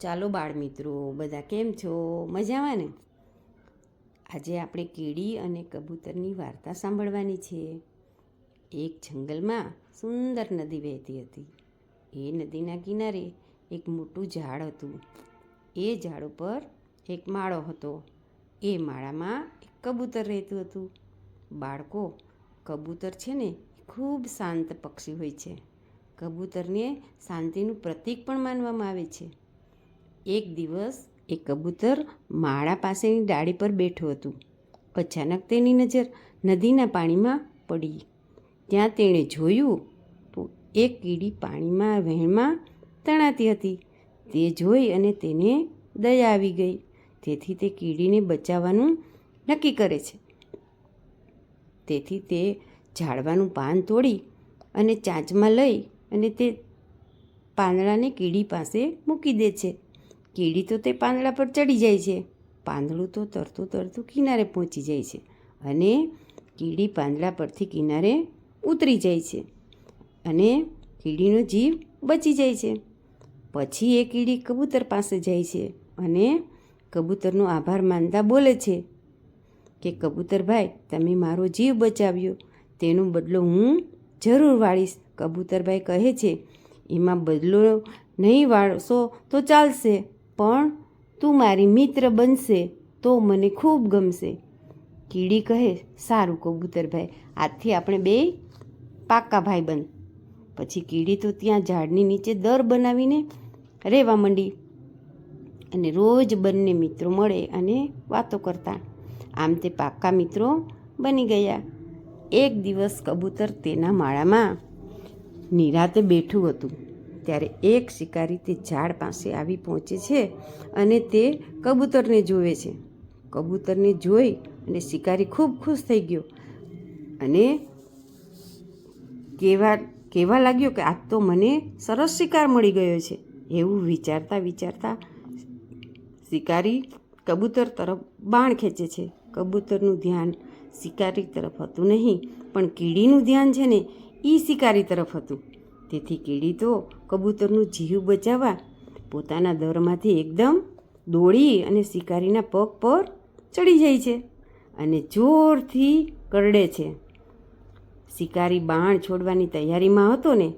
ચાલો બાળમિત્રો, બધા કેમ છો? મજામાં ને? આજે આપણે કીડી અને કબૂતરની વાર્તા સાંભળવાની છે. એક જંગલમાં સુંદર નદી વહેતી હતી. એ નદીના કિનારે એક મોટું ઝાડ હતું. એ ઝાડ ઉપર એક માળો હતો. એ માળામાં એક કબૂતર રહેતું હતું. બાળકો, કબૂતર છે ને ખૂબ શાંત પક્ષી હોય છે. કબૂતરને શાંતિનું પ્રતીક પણ માનવામાં આવે છે. એક દિવસ એ કબૂતર માળા પાસેની ડાળી પર બેઠું હતું. અચાનક તેની નજર નદીના પાણીમાં પડી. ત્યાં તેણે જોયું તો એક કીડી પાણીમાં વહેણમાં તણાતી હતી. તે જોઈ અને તેને દયા આવી ગઈ. તેથી તે કીડીને બચાવવાનું નક્કી કરે છે. તેથી તે ઝાડવાનું પાન તોડી અને ચાંચમાં લઈ અને તે પાંદડાને કીડી પાસે મૂકી દે છે. કીડી તો તે પાંદડા પર ચડી જાય છે. પાંદડું તો તરતું તરતું કિનારે પહોંચી જાય છે અને કીડી પાંદડા પરથી કિનારે ઉતરી જાય છે અને કીડીનો જીવ બચી જાય છે. પછી એ કીડી કબૂતર પાસે જાય છે અને કબૂતરનો આભાર માનતા બોલે છે કે કબૂતરભાઈ, તમે મારો જીવ બચાવ્યો, તેનો બદલો હું જરૂર વાળીશ. કબૂતરભાઈ કહે છે, એમાં બદલો નહીં વાળશો તો ચાલશે, પણ તું મારી મિત્ર બનશે તો મને ખૂબ ગમશે. કીડી કહે, સારું કબૂતરભાઈ, આજથી આપણે બે પાક્કા ભાઈબંધ. પછી કીડી તો ત્યાં ઝાડની નીચે દર બનાવીને રહેવા માંડી અને રોજ બંને મિત્રો મળે અને વાતો કરતા. આમ તે પાક્કા મિત્રો બની ગયા. એક દિવસ કબૂતર તેના માળામાં નિરાતે બેઠું હતું. ત્યારે એક શિકારી તે ઝાડ પાસે આવી પહોંચે છે અને તે કબૂતરને જોવે છે. કબૂતરને જોઈ અને શિકારી ખૂબ ખુશ થઈ ગયો અને કહેવા લાગ્યો કે આજ તો મને સરસ શિકાર મળી ગયો છે. એવું વિચારતા વિચારતા શિકારી કબૂતર તરફ બાણ ખેંચે છે. કબૂતરનું ધ્યાન શિકારી તરફ હતું નહીં, પણ કીડીનું ધ્યાન છે ને એ શિકારી તરફ હતું. તેથી કીડી તો કબૂતરનું જીવ બચાવવા પોતાના દરમાંથી એકદમ દોડી અને શિકારીના પગ પર ચડી જાય છે અને જોરથી કરડે છે. શિકારી બાણ છોડવાની તૈયારીમાં હતો ને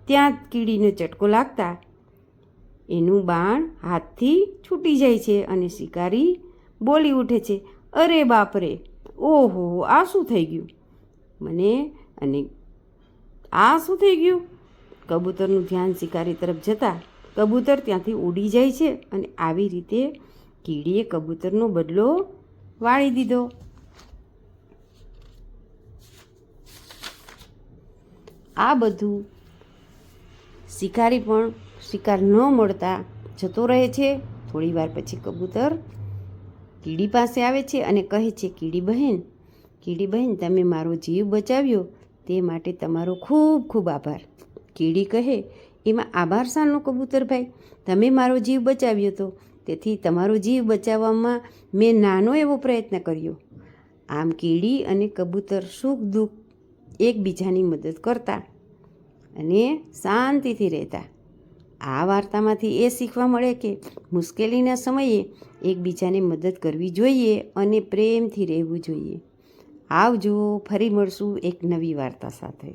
ત્યાં જ કીડીનો ચટકો લાગતા એનું બાણ હાથથી છૂટી જાય છે અને શિકારી બોલી ઉઠે છે, અરે બાપરે, ઓહો, આ શું થઈ ગયું મને? અને આ શું થઈ ગયું? કબૂતરનું ધ્યાન શિકારી તરફ જતાં કબૂતર ત્યાંથી ઉડી જાય છે અને આવી રીતે કીડીએ કબૂતરનો બદલો વાળી દીધો. આ બધું શિકારી પણ શિકાર ન મળતા જતો રહે છે. થોડી વાર પછી કબૂતર કીડી પાસે આવે છે અને કહે છે, કીડી બહેન, તમે મારો જીવ બચાવ્યો તે માટે તમારો ખૂબ ખૂબ આભાર. કીડી કહે, એમાં આભાર શાનો કબૂતરભાઈ? તમે મારો જીવ બચાવ્યો હતો, તેથી તમારો જીવ બચાવવામાં મેં નાનો એવો પ્રયત્ન કર્યો. આમ કીડી અને કબૂતર સુખ દુઃખ એકબીજાની મદદ કરતા અને શાંતિથી રહેતા. આ વાર્તામાંથી એ શીખવા મળે કે મુશ્કેલીના સમયે એકબીજાને મદદ કરવી જોઈએ અને પ્રેમથી રહેવું જોઈએ. આવજો, ફરી મળશું એક નવી વાર્તા સાથે.